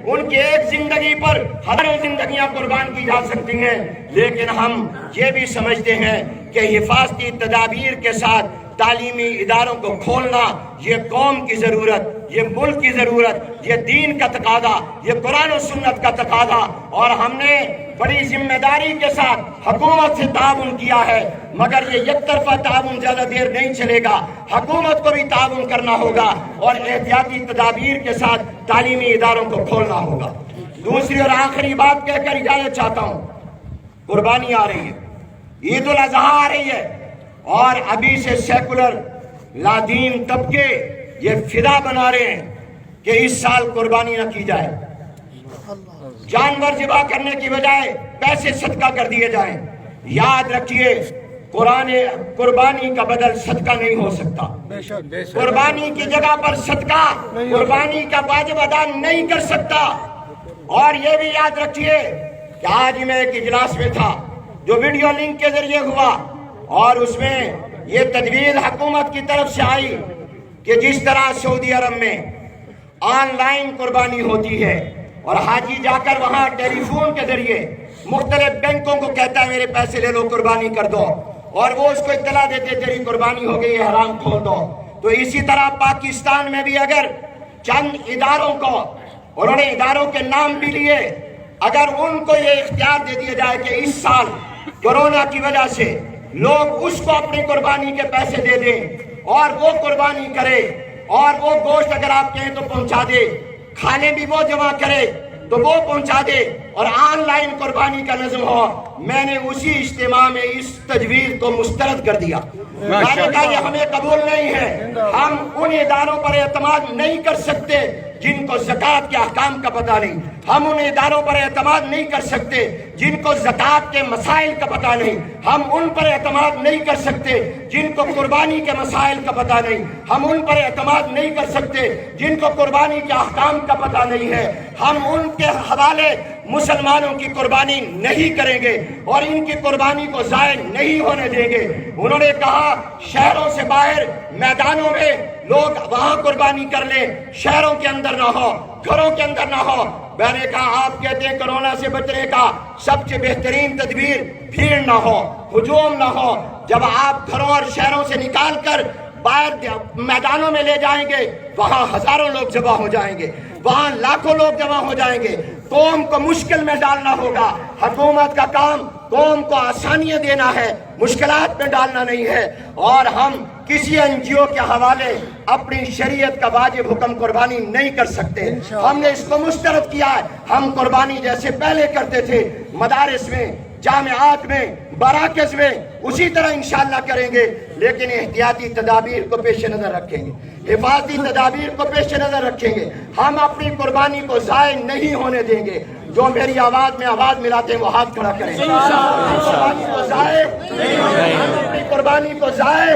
ان کی ایک زندگی پر ہزاروں زندگیاں قربان کی جا سکتی ہیں، لیکن ہم یہ بھی سمجھتے ہیں کہ حفاظتی تدابیر کے ساتھ تعلیمی اداروں کو کھولنا یہ قوم کی ضرورت، یہ ملک کی ضرورت، یہ دین کا تقاضا، یہ قرآن و سنت کا تقاضا، اور ہم نے بڑی ذمہ داری کے ساتھ حکومت سے تعاون کیا ہے، مگر یہ یک طرفہ تعاون زیادہ دیر نہیں چلے گا، حکومت کو بھی تعاون کرنا ہوگا اور احتیاطی تدابیر کے ساتھ تعلیمی اداروں کو کھولنا ہوگا۔ دوسری اور آخری بات کہہ کر اجازت چاہتا ہوں، قربانی آ رہی ہے، عید الاضحیٰ آ رہی ہے، اور ابھی سے سیکولر لادین طبقے یہ فدا بنا رہے ہیں کہ اس سال قربانی نہ کی جائے، جانور ذبح کرنے کی بجائے پیسے صدقہ کر دیے جائیں۔ یاد رکھیے، قربانی کا بدل صدقہ نہیں ہو سکتا، قربانی کی جگہ پر صدقہ قربانی کا واجب ادا نہیں کر سکتا۔ اور یہ بھی یاد رکھیے کہ آج میں ایک اجلاس میں تھا جو ویڈیو لنک کے ذریعے ہوا، اور اس میں یہ تجویز حکومت کی طرف سے آئی کہ جس طرح سعودی عرب میں آن لائن قربانی ہوتی ہے اور حاجی جا کر وہاں ٹیلی فون کے ذریعے مختلف بینکوں کو کہتا ہے میرے پیسے لے لو، قربانی کر دو، اور وہ اس کو اطلاع دیتے تیری قربانی ہو گئی ہے، حرام کھول دو، تو اسی طرح پاکستان میں بھی اگر چند اداروں کو، انہوں نے اداروں کے نام بھی لیے، اگر ان کو یہ اختیار دے دیا جائے کہ اس سال کورونا کی وجہ سے لوگ اس کو اپنی قربانی کے پیسے دے دیں اور وہ قربانی کرے، اور وہ گوشت اگر آپ کہیں تو پہنچا دے، کھانے بھی وہ جمع کرے تو وہ پہنچا دے، اور آن لائن قربانی کا نظم ہو، میں نے اسی اجتماع میں اس تجویز کو مسترد کر دیا۔ میں نے کہا یہ ہمیں قبول نہیں ہے، ہم ان اداروں پر اعتماد نہیں کر سکتے جن کو زکوٰۃ کے احکام کا پتہ نہیں، ہم ان اداروں پر اعتماد نہیں کر سکتے جن کو زکوٰۃ کے مسائل کا پتہ نہیں، ہم ان پر اعتماد نہیں کر سکتے جن کو قربانی کے مسائل کا پتہ نہیں، ہم ان پر اعتماد نہیں کر سکتے جن کو قربانی کے احکام کا پتہ نہیں ہے، ہم ان کے حوالے مسلمانوں کی قربانی نہیں کریں گے اور ان کی قربانی کو ضائع نہیں ہونے دیں گے۔ انہوں نے کہا شہروں سے باہر میدانوں میں لوگ وہاں قربانی کر لیں، شہروں کے اندر نہ ہو، گھروں کے اندر نہ ہو۔ میں نے کہا آپ کہتے ہیں کرونا سے بچنے کا سب سے بہترین تدبیر بھیڑ نہ ہو، ہجوم نہ ہو۔ جب آپ گھروں اور شہروں سے نکال کر باہر میدانوں میں لے جائیں گے، وہاں ہزاروں لوگ جمع ہو جائیں گے، وہاں لاکھوں لوگ جمع ہو جائیں گے، قوم کو مشکل میں ڈالنا ہوگا۔ حکومت کا کام قوم کو آسانیاں دینا ہے، مشکلات میں ڈالنا نہیں ہے، اور ہم کسی این جی او کے حوالے اپنی شریعت کا واجب حکم قربانی نہیں کر سکتے۔ ہم نے اس کو مسترد کیا ہے، ہم قربانی جیسے پہلے کرتے تھے مدارس میں، جامعات میں، مراکز میں، اسی طرح انشاءاللہ کریں گے، لیکن احتیاطی تدابیر کو پیش نظر رکھیں گے، حفاظتی تدابیر کو پیش نظر رکھیں گے، ہم اپنی قربانی کو ضائع نہیں ہونے دیں گے۔ جو میری آواز میں آواز ملاتے ہیں وہ ہاتھ کھڑا کریں، قربانی کو ضائع، اپنی قربانی کو ضائع